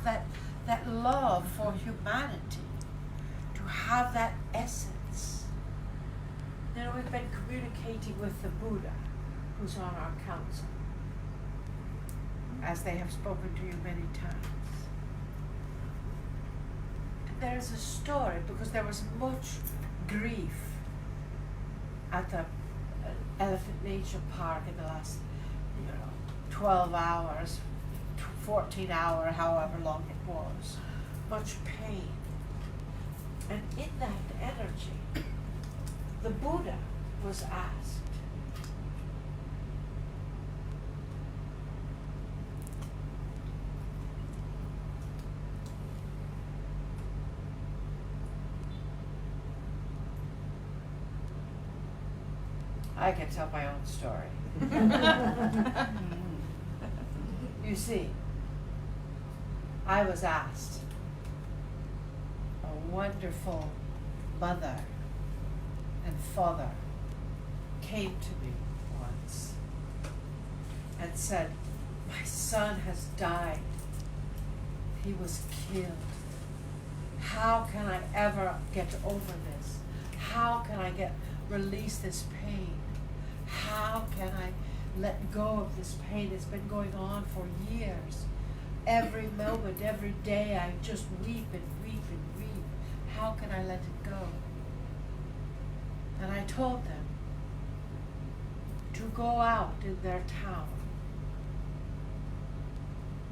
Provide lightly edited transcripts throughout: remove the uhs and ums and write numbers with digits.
have that love for humanity, to have that essence. You know, we've been communicating with the Buddha, who's on our council, as they have spoken to you many times. And there's a story, because there was much grief at the Elephant Nature Park in the last, 12 hours, 14 hours, however long it was. Much pain. And in that energy, the Buddha was asked, I can tell my own story. You see, I was asked, a wonderful mother and father came to me once and said, my son has died. He was killed. How can I ever get over this? How can I release this pain? How can I let go of this pain? It's been going on for years. Every moment, every day, I just weep and weep and weep. How can I let it go? And I told them to go out in their town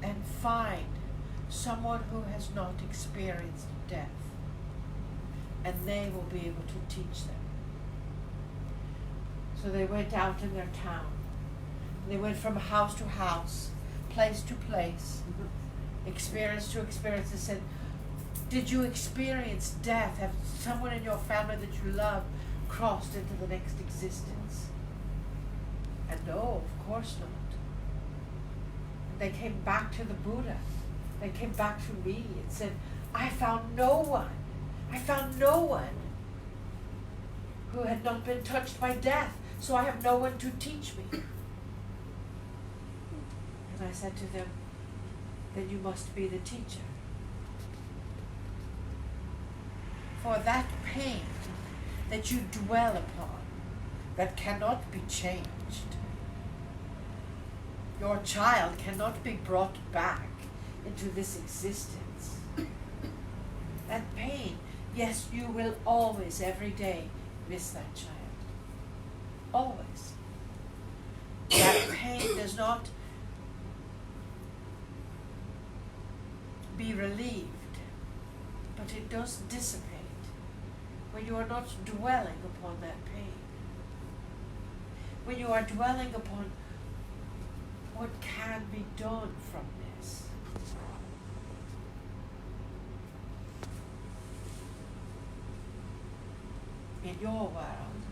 and find someone who has not experienced death, and they will be able to teach them. So they went out in their town. They went from house to house, place to place, experience to experience. They said, did you experience death? Have someone in your family that you love crossed into the next existence? And no, of course not. And they came back to the Buddha. They came back to me and said, I found no one. I found no one who had not been touched by death. So I have no one to teach me. And I said to them, then you must be the teacher. For that pain that you dwell upon, that cannot be changed, your child cannot be brought back into this existence. That pain, yes, you will always, every day, miss that child. Always. That pain does not be relieved, but it does dissipate when you are not dwelling upon that pain. When you are dwelling upon what can be done from this. In your world,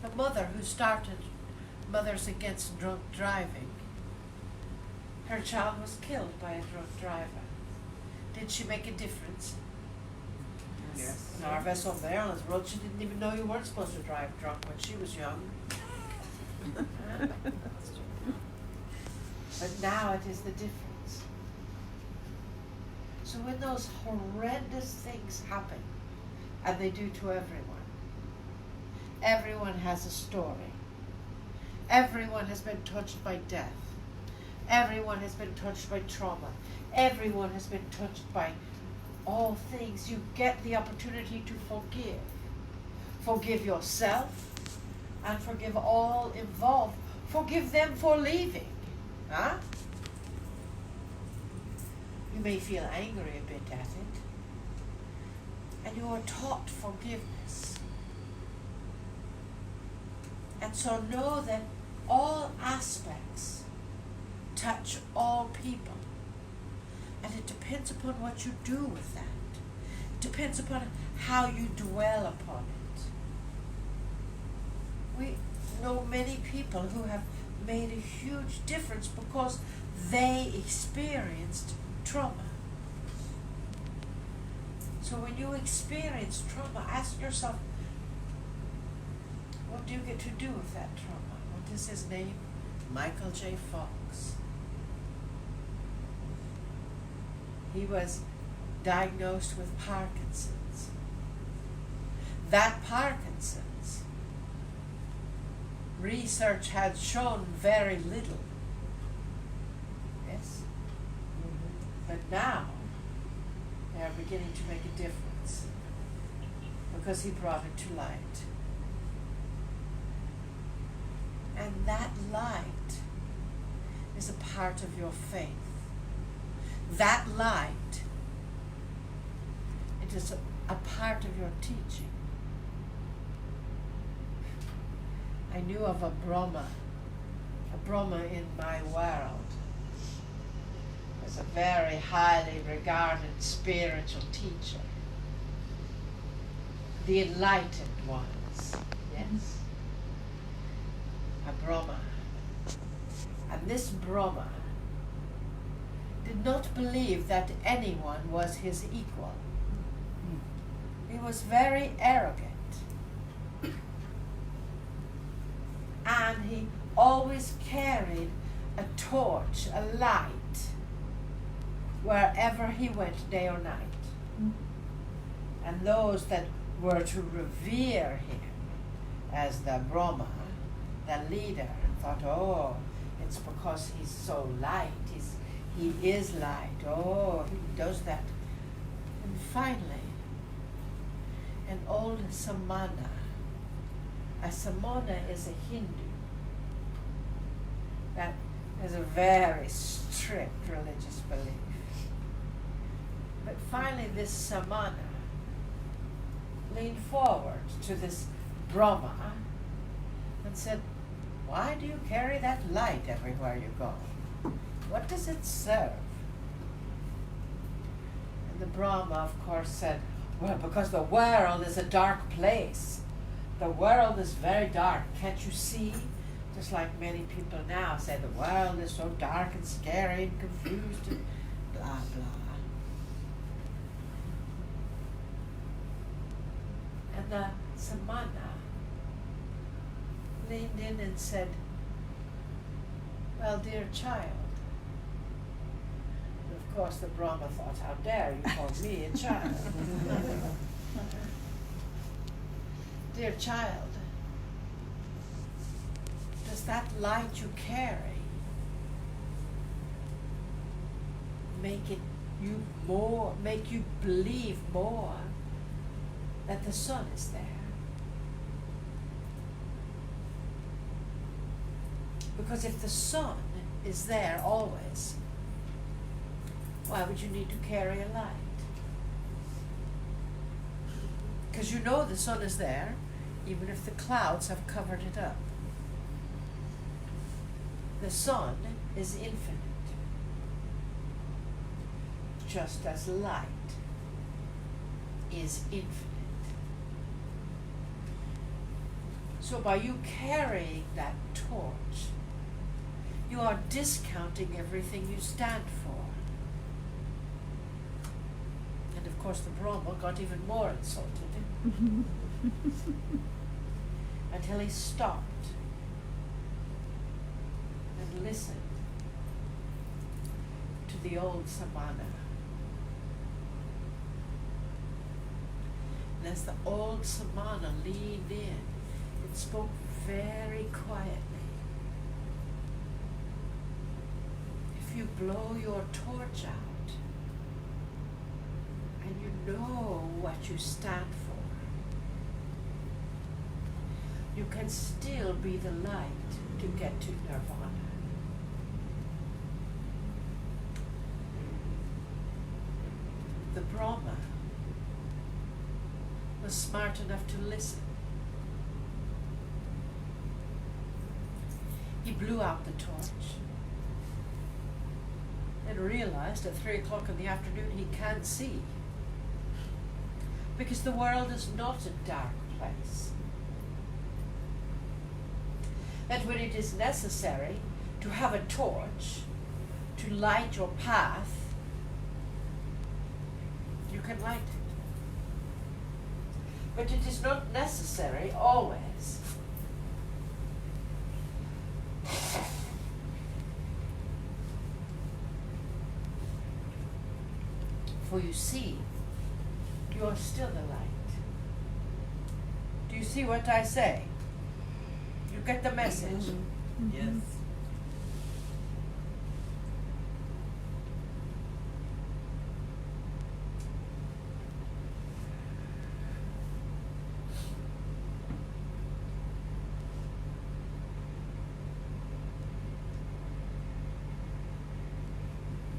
the mother who started Mothers Against Drunk Driving, her child was killed by a drunk driver. Did she make a difference? Yes. In our vessel of Maryland's road, she didn't even know you weren't supposed to drive drunk when she was young. But now it is the difference. So when those horrendous things happen, and they do to everyone has a story. Everyone has been touched by death. Everyone has been touched by trauma. Everyone has been touched by all things. You get the opportunity to forgive. Forgive yourself and forgive all involved. Forgive them for leaving. Huh? You may feel angry a bit at it. And you are taught forgiveness. And so know that all aspects touch all people. And it depends upon what you do with that. It depends upon how you dwell upon it. We know many people who have made a huge difference because they experienced trauma. So when you experience trauma, ask yourself, what do you get to do with that trauma? What is his name? Michael J. Fox. he was diagnosed with Parkinson's. That Parkinson's, research had shown very little. Yes? But now, they are beginning to make a difference because he brought it to light. And that light is a part of your faith. That light, it is a part of your teaching. I knew of a Brahma in my world. Was a very highly regarded spiritual teacher. The enlightened ones, yes? A Brahma. And this Brahma did not believe that anyone was his equal. He was very arrogant. And he always carried a torch, a light, wherever he went, day or night. And those that were to revere him as the Brahma, the leader, thought, oh, it's because he's so light, he is light, oh, he does that. And finally, an old samana. A samana is a Hindu that has a very strict religious belief. But finally this samana leaned forward to this Brahma and said, why do you carry that light everywhere you go? What does it serve? And the Brahma, of course, said, well, because the world is a dark place. The world is very dark. Can't you see? Just like many people now say the world is so dark and scary and confused and blah, blah. And the samana leaned in and said, well, dear child. And of course the Brahma thought, how dare you call me a child? Dear child, does that light you carry make you believe more that the sun is there? Because if the sun is there always, why would you need to carry a light? Because you know the sun is there, even if the clouds have covered it up. The sun is infinite, just as light is infinite. So by you carrying that torch, you are discounting everything you stand for. And of course the Brahma got even more insulted until he stopped and listened to the old samana. And as the old samana leaned in, it spoke very quietly. If you blow your torch out and you know what you stand for, you can still be the light to get to nirvana. The Brahma was smart enough to listen. He blew out the torch and realized at 3 o'clock in the afternoon he can't see, because the world is not a dark place. That when it is necessary to have a torch to light your path, you can light it. But it is not necessary always. For you see, you are still the light. Do you see what I say? You get the message? Yes.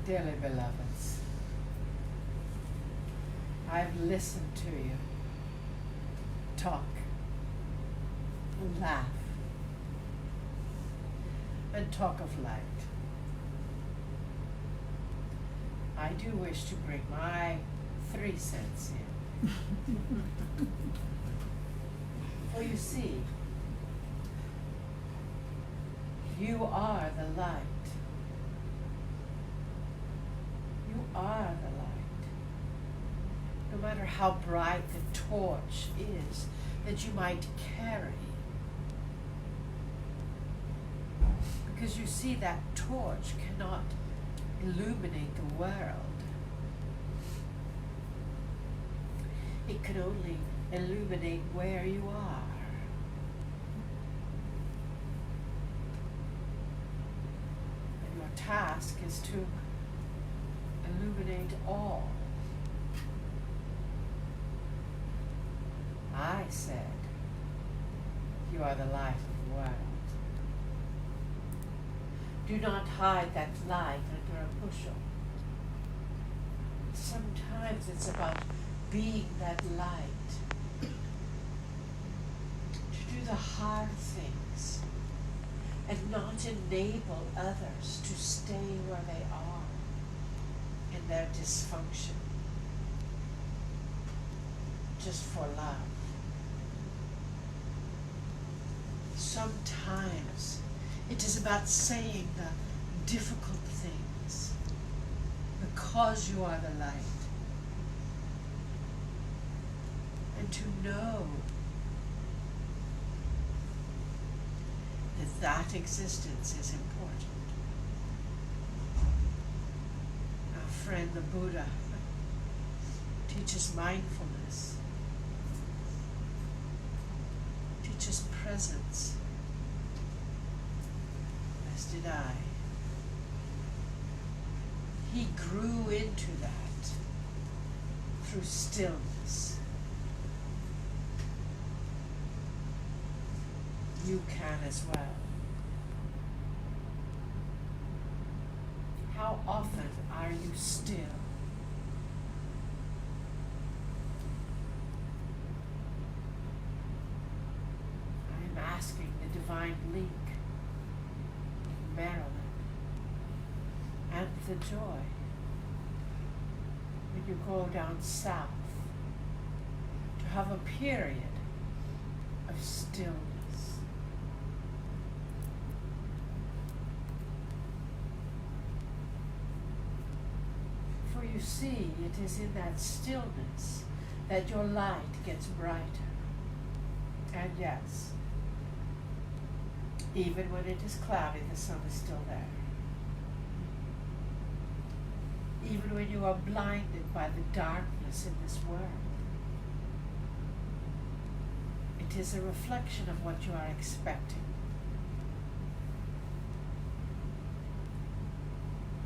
Dearly beloveds, I've listened to you talk and laugh and talk of light. I do wish to bring my 3 cents in. For you see, you are the light. You are the light. No matter how bright the torch is that you might carry. Because you see, that torch cannot illuminate the world. It can only illuminate where you are. And your task is to illuminate all. I said, you are the light of the world. Do not hide that light under a bushel. Sometimes it's about being that light. To do the hard things and not enable others to stay where they are in their dysfunction, just for love. Sometimes it is about saying the difficult things because you are the light, and to know that that existence is important. Our friend the Buddha teaches mindfulness, teaches presence, as did I. He grew into that through stillness. You can as well. How often are you still? I am asking the divine link, Marilyn, and the joy when you go down south to have a period of stillness. For you see, it is in that stillness that your light gets brighter. And yes, even when it is cloudy, the sun is still there. Even when you are blinded by the darkness in this world, it is a reflection of what you are expecting.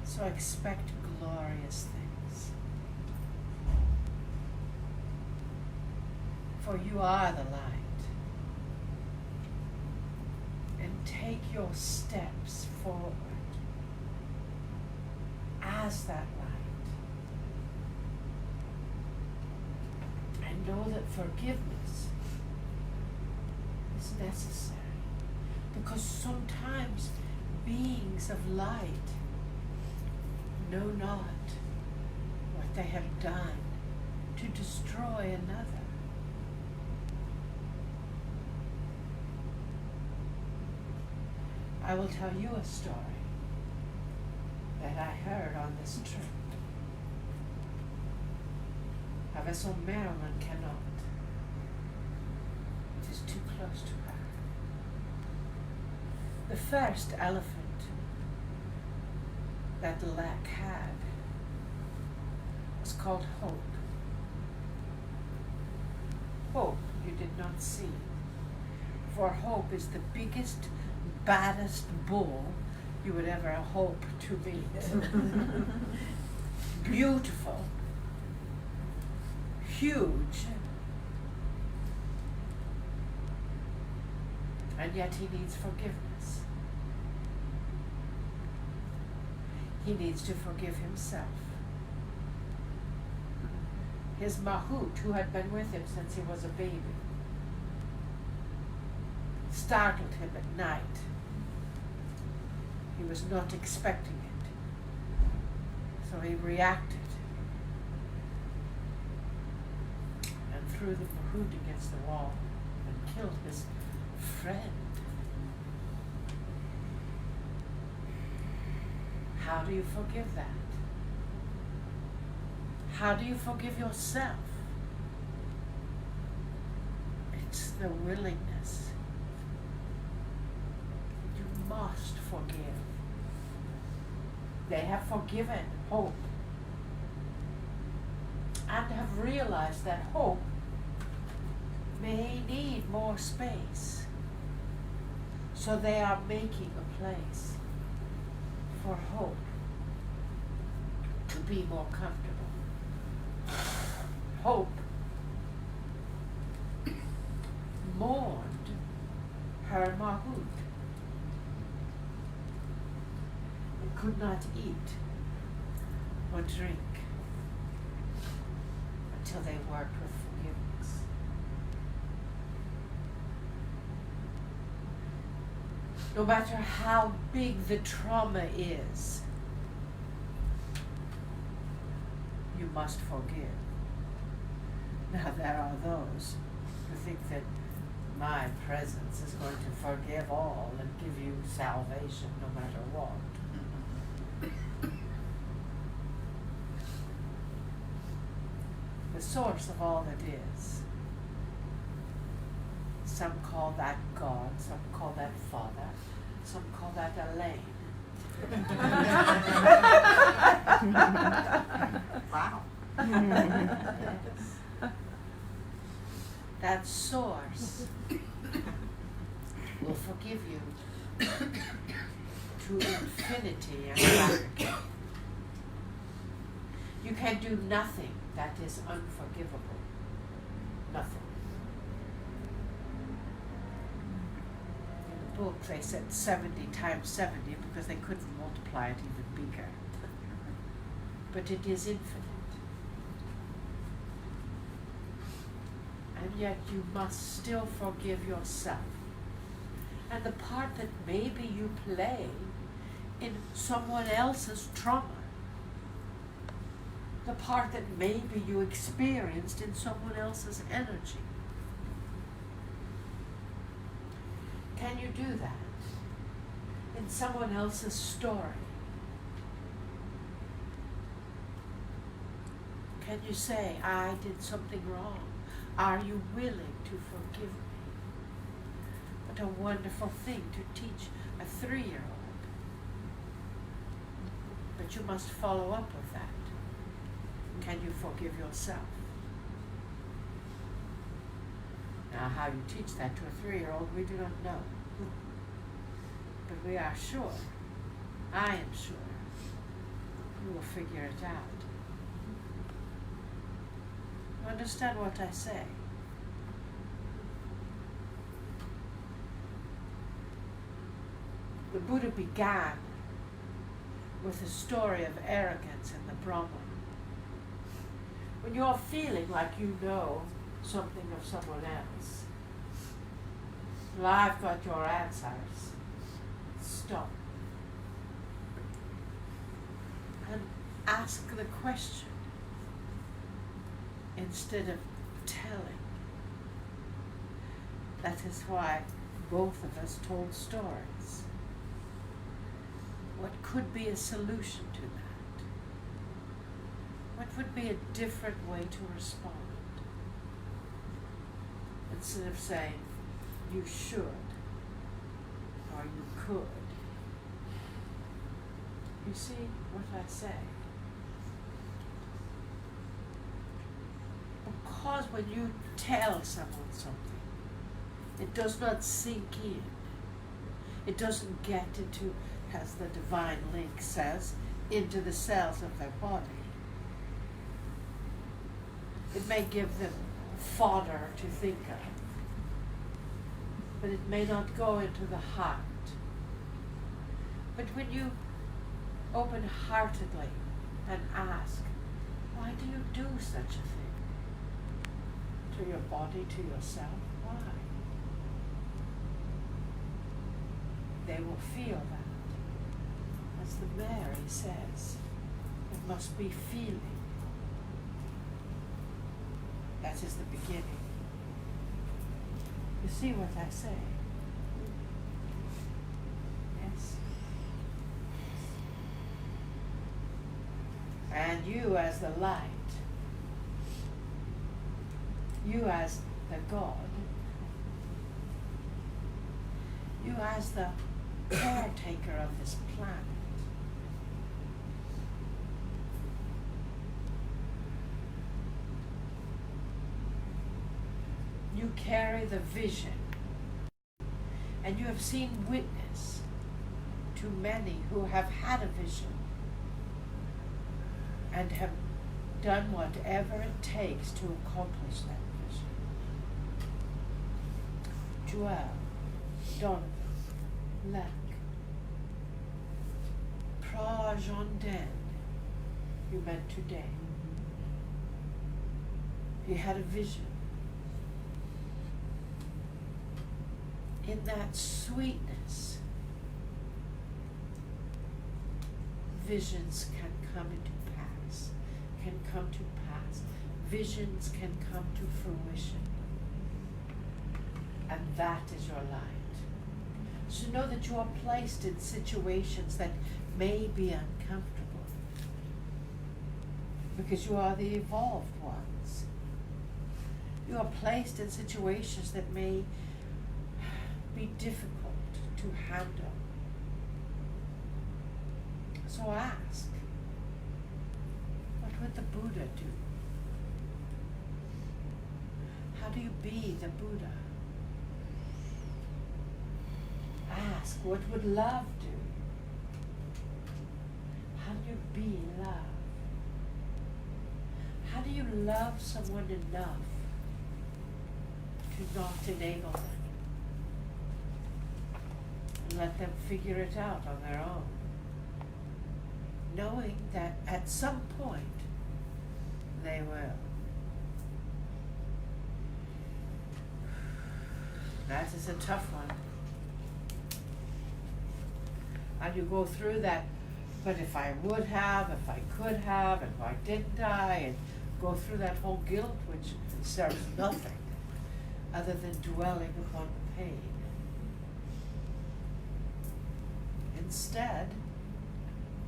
So expect glorious things. For you are the light. And take your steps forward as that light. And know that forgiveness is necessary. Because sometimes beings of light know not what they have done to destroy another. I will tell you a story that I heard on this trip. A vessel Marilyn cannot. It is too close to her. The first elephant that the lack had was was called hope. Hope you did not see. For hope is the biggest, baddest bull you would ever hope to meet. Beautiful, huge, and yet he needs forgiveness. He needs to forgive himself. His mahout, who had been with him since he was a baby, startled him at night. He was not expecting it. So he reacted and threw the mahout against the wall and killed his friend. How do you forgive that? How do you forgive yourself? It's the willingness. You must forgive. They have forgiven hope and have realized that hope may need more space. So they are making a place for hope to be more comfortable. Hope mourned her mahout and could not eat or drink until they worked with forgiveness. No matter how big the trauma is, you must forgive. Now there are those who think that my presence is going to forgive all and give you salvation no matter what. The source of all that is. Some call that God, some call that Father, some call that Elaine. Wow. Yes. That source will forgive you to infinity and back. You can do nothing that is unforgivable. Nothing. In the book they said 70 times 70 because they couldn't multiply it even bigger. But it is infinite. And yet you must still forgive yourself. And the part that maybe you play in someone else's trauma, the part that maybe you experienced in someone else's energy. Can you do that in someone else's story? Can you say, I did something wrong? Are you willing to forgive me? What a wonderful thing to teach a 3-year-old. But you must follow up with that. Can you forgive yourself? Now, how you teach that to a 3-year-old, we do not know. But we are sure, I am sure, you will figure it out. You understand what I say? The Buddha began with a story of arrogance in the Brahman. When you're feeling like you know something of someone else, well, I've got your answers. Stop. And ask the question instead of telling. That is why both of us told stories. What could be a solution to that? What would be a different way to respond? Instead of saying, you should, or you could. You see what I say? because when you tell someone something, it does not sink in. It doesn't get into, as the divine link says, into the cells of their body. It may give them fodder to think of, but it may not go into the heart. But when you open-heartedly and ask, why do you do such a thing? To your body, to yourself, why? They will feel that. As the Mary says, it must be feeling. That is the beginning. You see what I say? Yes? And you as the light, you as the God, you as the caretaker of this planet, you carry the vision, and you have seen witness to many who have had a vision and have done whatever it takes to accomplish that vision. Joel, Donovan, Lac, Prajandan, you met today. He had a vision. In that sweetness, visions can come into pass, can come to pass. Visions can come to fruition. And that is your light. So know that you are placed in situations that may be uncomfortable, because you are the evolved ones. You are placed in situations that may be difficult to handle. So ask, what would the Buddha do? How do you be the Buddha? Ask, what would love do? How do you be love? How do you love someone enough to not enable them? And let them figure it out on their own, knowing that at some point they will. That is a tough one. And you go through that, but if I would have, if I could have, and why didn't I, and go through that whole guilt, which serves nothing other than dwelling upon the pain. Instead,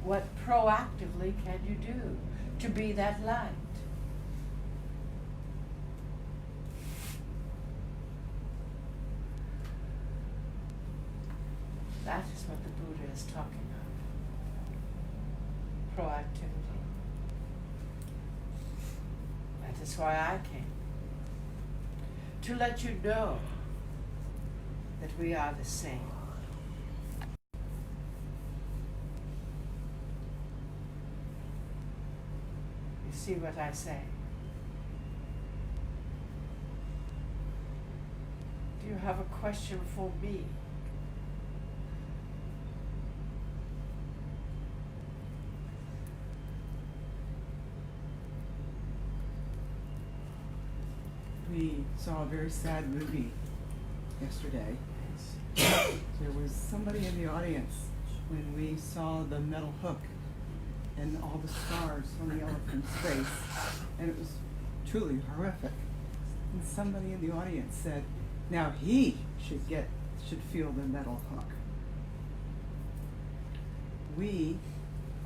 what proactively can you do to be that light? That is what the Buddha is talking of. Proactivity. That is why I came. To let you know that we are the same. You see what I say? Do you have a question for me? We saw a very sad movie yesterday. There was somebody in the audience when we saw the metal hook and all the scars on the elephant's face, and it was truly horrific. And somebody in the audience said, now he should feel the metal hook. We,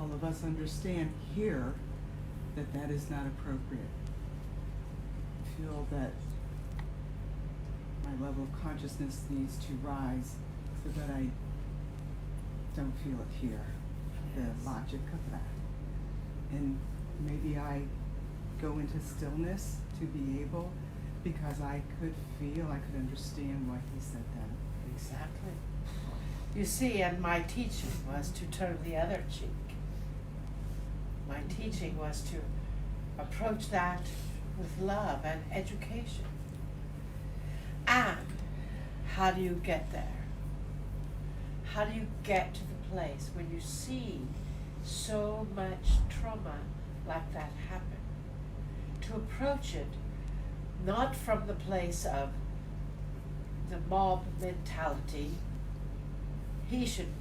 all of us, understand here that that is not appropriate. Feel that my level of consciousness needs to rise so that I don't feel it here, the logic of that. And maybe I go into stillness to be able, because I could feel, I could understand why he said that. Exactly. You see, and my teaching was to turn the other cheek. My teaching was to approach that with love and education. And how do you get there? How do you get to the place when you see so much trauma like that happen? To approach it not from the place of the mob mentality, he should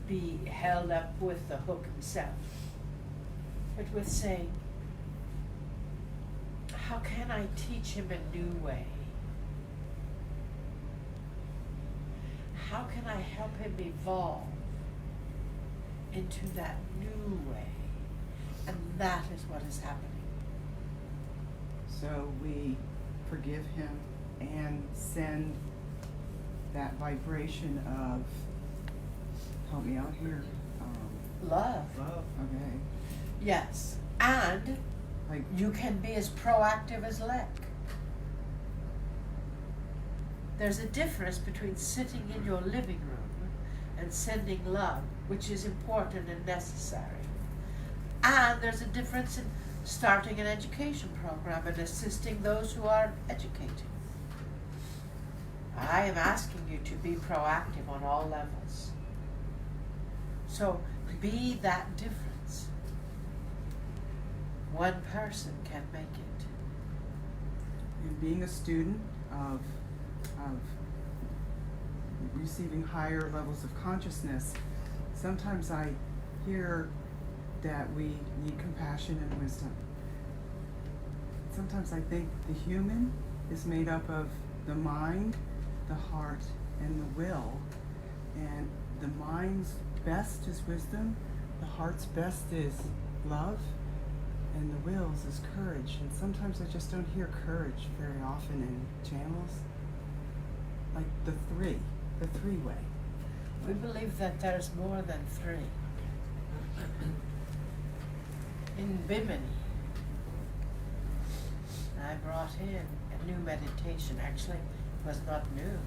be held up with the hook himself, but with saying, how can I teach him a new way? How can I help him evolve into that new way? And that is what is happening. So we forgive him and send that vibration of, help me out here. Love. Okay. Yes. And Like, you can be as proactive as Lek. There's a difference between sitting in your living room and sending love, which is important and necessary. And there's a difference in starting an education program and assisting those who are educating. I am asking you to be proactive on all levels. So be that difference. One person can make it. and being a student of receiving higher levels of consciousness, sometimes I hear that we need compassion and wisdom. Sometimes I think the human is made up of the mind, the heart, and the will. And the mind's best is wisdom, the heart's best is love, and the will's is courage. And sometimes I just don't hear courage very often in channels. Like the three-way. We believe that there's more than three. In Bimini, I brought in a new meditation. Actually, it was not new.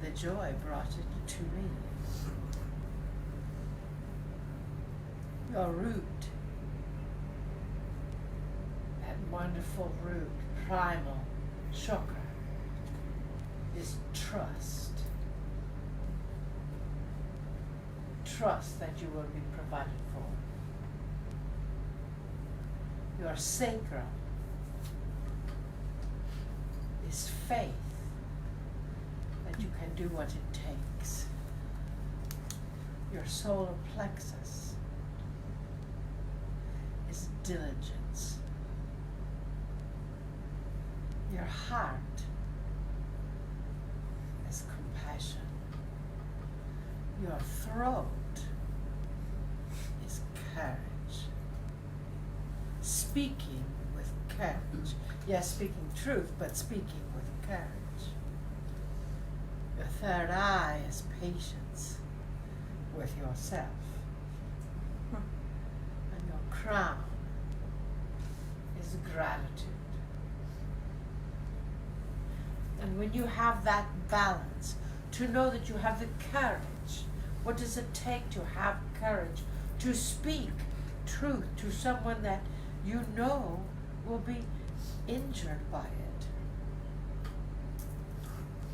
The joy brought it to me. Your root, that wonderful root, primal chakra, is trust. Trust that you will be provided for. Your sacral is faith that you can do what it takes. Your solar plexus is diligence. Your heart is compassion. Your throat is courage. Speaking with courage. Yes, speaking truth, but speaking with courage. Your third eye is patience with yourself. And your crown is gratitude. And when you have that balance, to know that you have the courage, what does it take to have courage? To speak truth to someone that you know will be injured by it.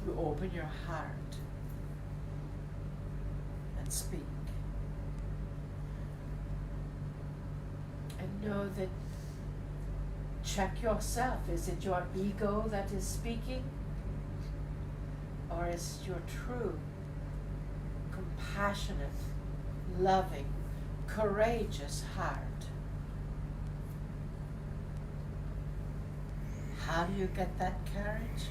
You open your heart and speak. And know that, check yourself. Is it your ego that is speaking? Or is it your true, compassionate, loving, courageous heart? How do you get that courage?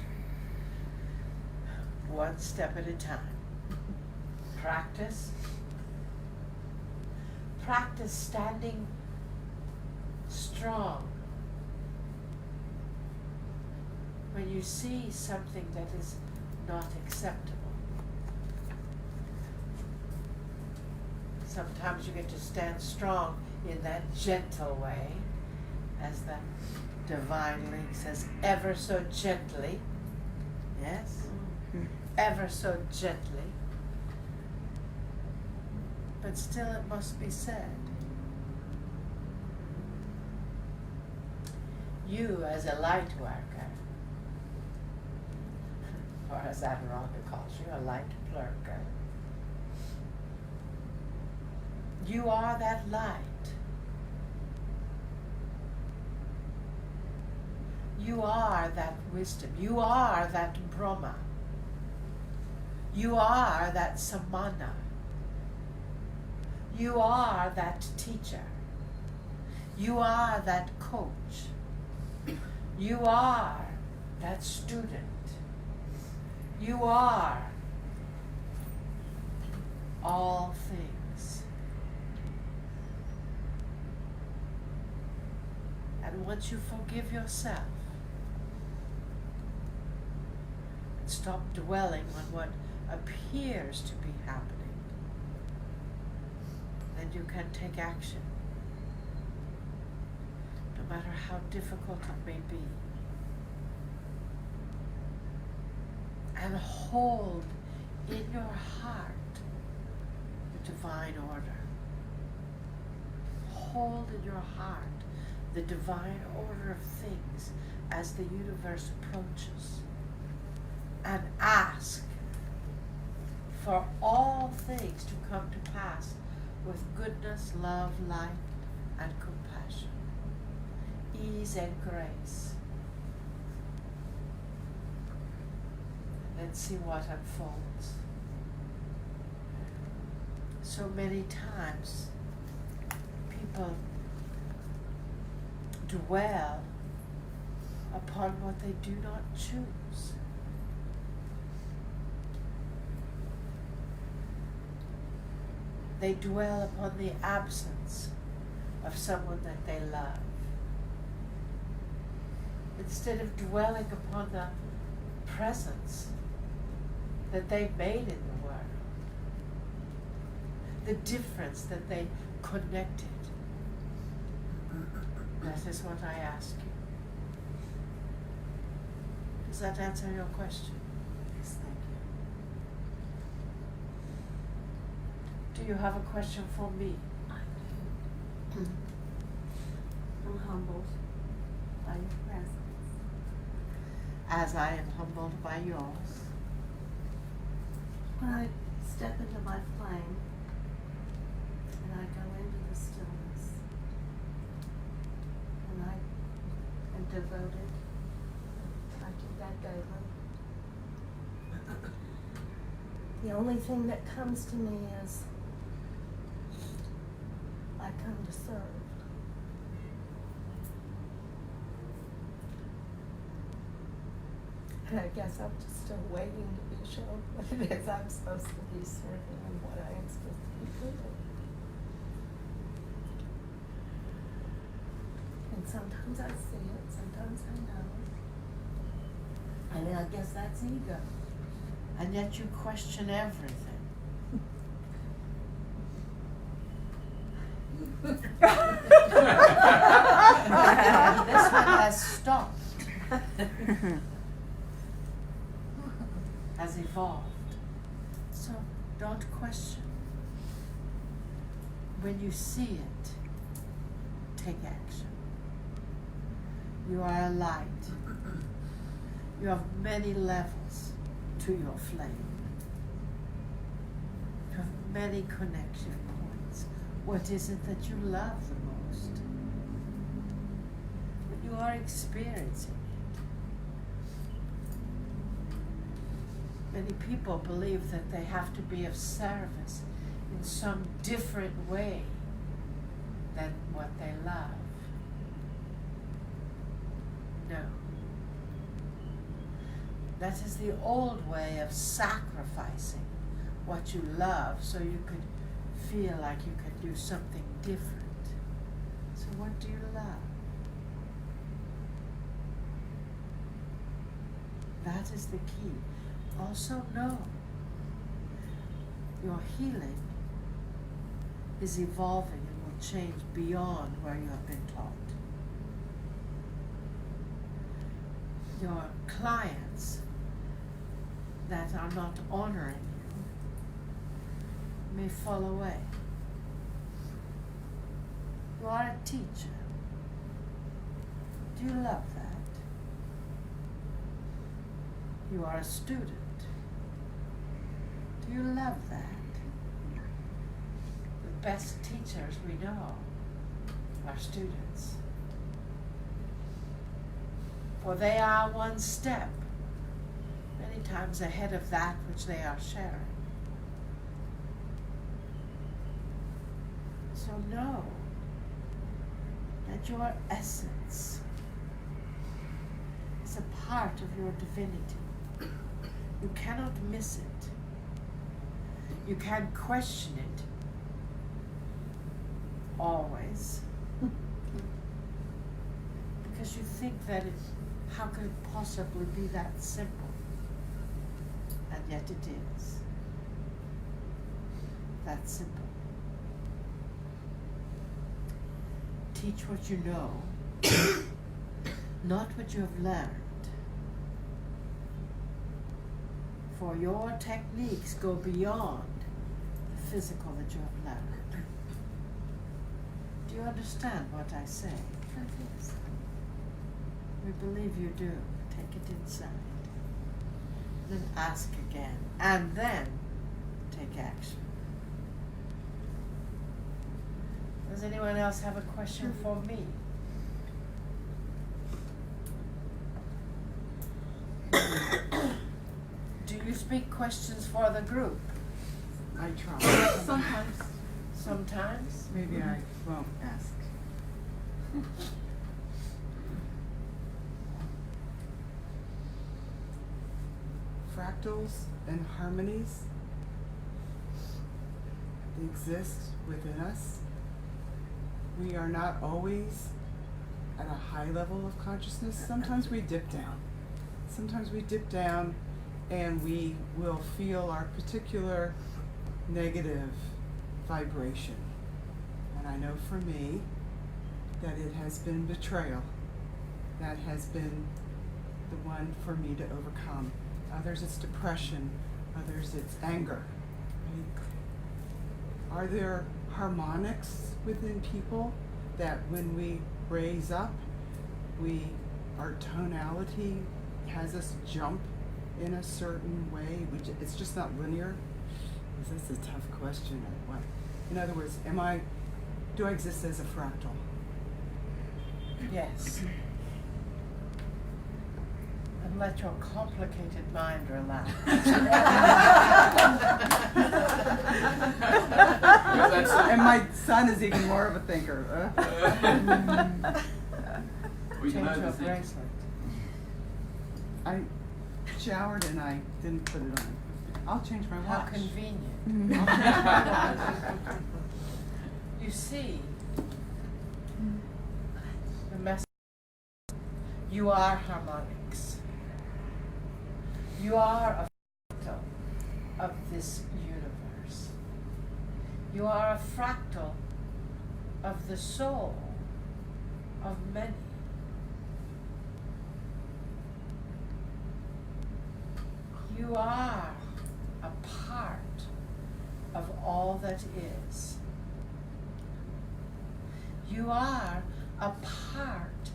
One step at a time. Practice. Practice standing strong when you see something that is not acceptable. Sometimes you get to stand strong in that gentle way, as the divine link says, ever so gently. Yes? Mhm. Ever so gently. But still it must be said. You as a light worker, or as Adironnda calls you, a light lurker, you are that light. You are that wisdom. You are that Brahma. You are that Samana. You are that teacher. You are that coach. You are that student. You are all things. And once you forgive yourself, and stop dwelling on what appears to be happening, then you can take action, no matter how difficult it may be. And hold in your heart the divine order. Hold in your heart the divine order of things as the universe approaches. And ask for all things to come to pass with goodness, love, light, and compassion, ease and grace. And see what unfolds. So many times people dwell upon what they do not choose. They dwell upon the absence of someone that they love, instead of dwelling upon the presence that they made in the world, the difference that they connected. That is what I ask you. Does that answer your question? Yes, thank you. Do you have a question for me? I do. I'm humbled by your presence. As I am humbled by yours. When I step into my flame and I go into the stillness and I am devoted, I do that daily. The only thing that comes to me is I come to serve. And I guess I'm just still waiting to be shown what it is I'm supposed to be serving and what I am supposed to be doing. And sometimes I see it, sometimes I know. And I guess that's ego. And yet you question everything. This one has stopped. Has evolved. So don't question. When you see it, take action. You are a light. You have many levels to your flame. You have many connection points. What is it that you love the most? When you are experiencing it. Many people believe that they have to be of service in some different way than what they love. No. That is the old way of sacrificing what you love so you could feel like you could do something different. So what do you love? That is the key. Also know your healing is evolving and will change beyond where you have been taught. your clients that are not honoring you may fall away. You are a teacher. Do you love that? You are a student. Do you love that? The best teachers we know are students. For they are one step, many times ahead of that which they are sharing. So know that your essence is a part of your divinity. You cannot miss it. You can question it always because you think that how could it possibly be that simple? And yet it is that simple. Teach what you know, not what you have learned. For your techniques go beyond the physical that you have learned. Do you understand what I say? Yes. We believe you do. Take it inside. Then ask again. And then take action. Does anyone else have a question for me? Do you speak questions for the group? I try. Sometimes. Sometimes? Maybe I won't ask. Fractals and harmonies, they exist within us. We are not always at a high level of consciousness. Sometimes we dip down. Sometimes we dip down and we will feel our particular negative vibration. And I know for me that it has been betrayal. That has been the one for me to overcome. Others it's depression. Others it's anger. Right? Are there harmonics within people that when we raise up, our tonality has us jump in a certain way, which it's just not linear? Is this a tough question or what? In other words, do I exist as a fractal? Yes. And let your complicated mind relax. And my son is even more of a thinker. We can Change your either think. bracelet. I showered and I didn't put it on. I'll change my How watch. convenient. I'll change my watch. You see, the message. You are harmonics. You are a fractal of this universe. You are a fractal of the soul of many. You are a part of all that is. You are a part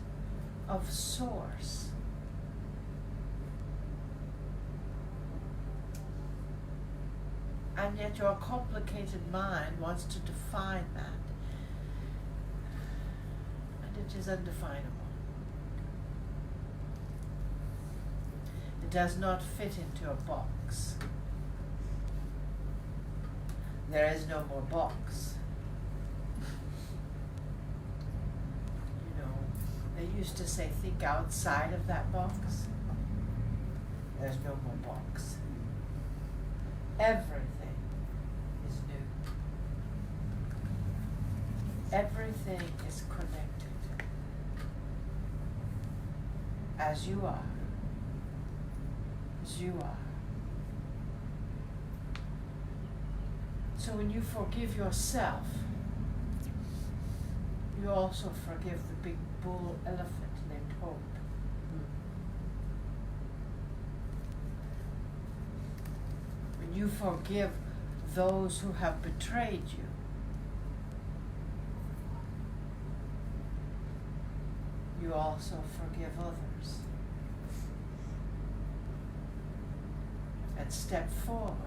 of Source. And yet your complicated mind wants to define that. And it is undefinable. It does not fit into a box. There is no more box. You know, they used to say, think outside of that box. There's no more box. Everything is new. Everything is connected. As you are. As you are. So when you forgive yourself, you also forgive the big bull elephant named Hope. when you forgive those who have betrayed you, you also forgive others. And step forward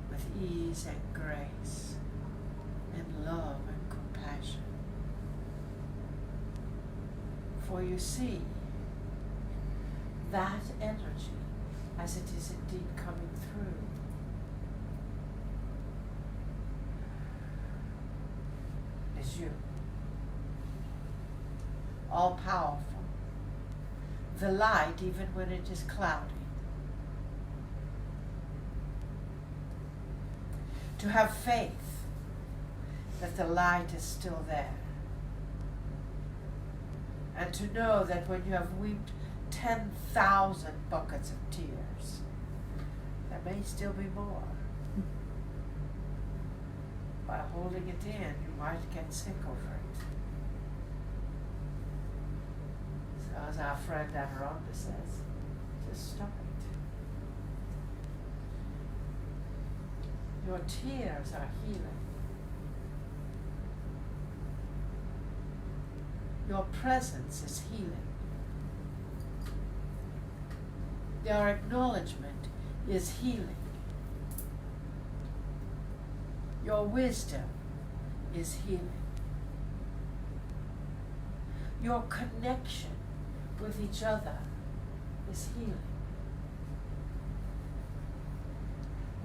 with ease and grace and love and compassion. For you see, that energy, as it is indeed coming through, is you. All powerful. The light, even when it is cloudy. To have faith that the light is still there. And to know that when you have wept 10,000 buckets of tears, there may still be more. By holding it in, you might get sick over it. So as our friend Adironnda says, just stop it. Your tears are healing. Your presence is healing. Your acknowledgement is healing. Your wisdom is healing. Your connection with each other is healing.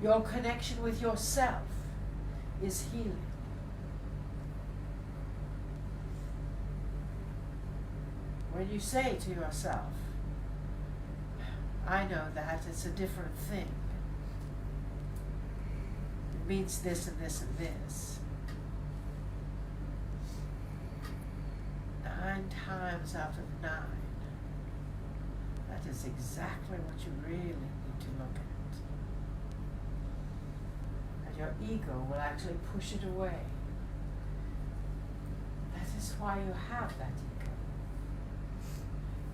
Your connection with yourself is healing. When you say to yourself, I know that it's a different thing. It means this and this and this. 9 times out of 9, that is exactly what you really need to look at. And your ego will actually push it away. That is why you have that ego.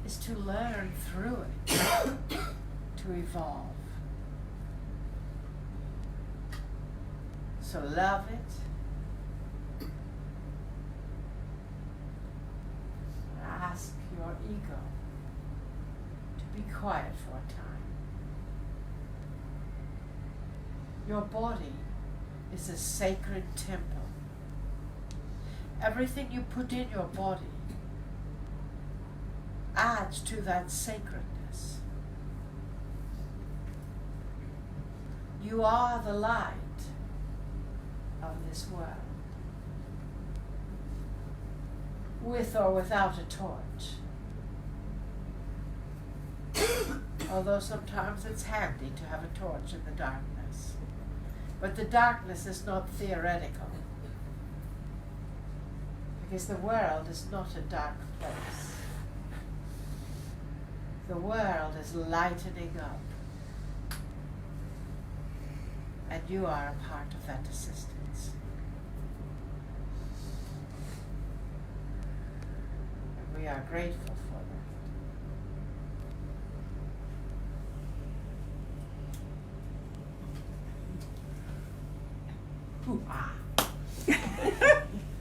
Is to learn through it, to evolve. So love it. Ask your ego to be quiet for a time. Your body is a sacred temple. Everything you put in your body adds to that sacredness. You are the light of this world, with or without a torch. Although sometimes it's handy to have a torch in the darkness. But the darkness is not theoretical, because the world is not a dark place. The world is lightening up, and you are a part of that assistance. And we are grateful for that. Hoo-ah.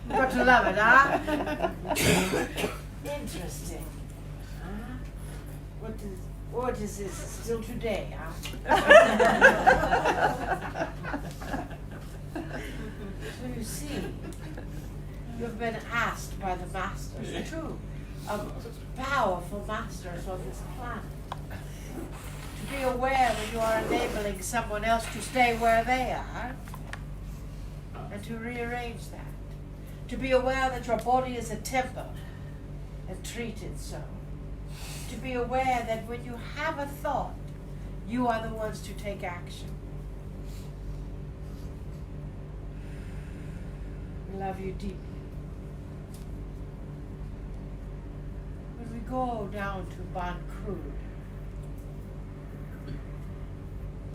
Got to love it, huh? Interesting. What is this? Still today, huh? So you see, you've been asked by the masters, two powerful masters on this planet, to be aware when you are enabling someone else to stay where they are, and to rearrange that. To be aware that your body is a temple, and treat it so. To be aware that when you have a thought, you are the ones to take action. We love you deeply. When we go down to Ban Krug,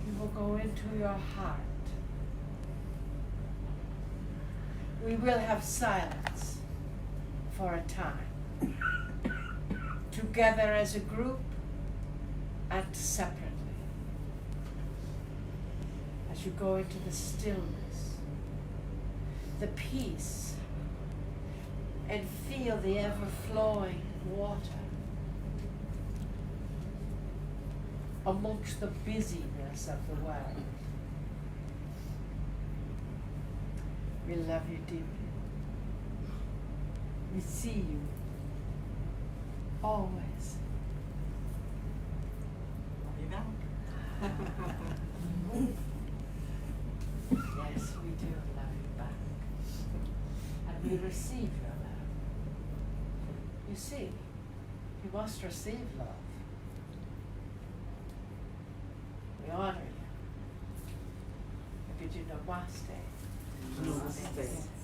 you will go into your heart. We will have silence for a time. Together as a group and separately. as you go into the stillness, the peace, and feel the ever-flowing water amongst the busyness of the world. We love you deeply. We see you always. Love you back. Yes, we do love you back. And we receive your love. You see, you must receive love. We honor you. We bid you namaste. Namaste.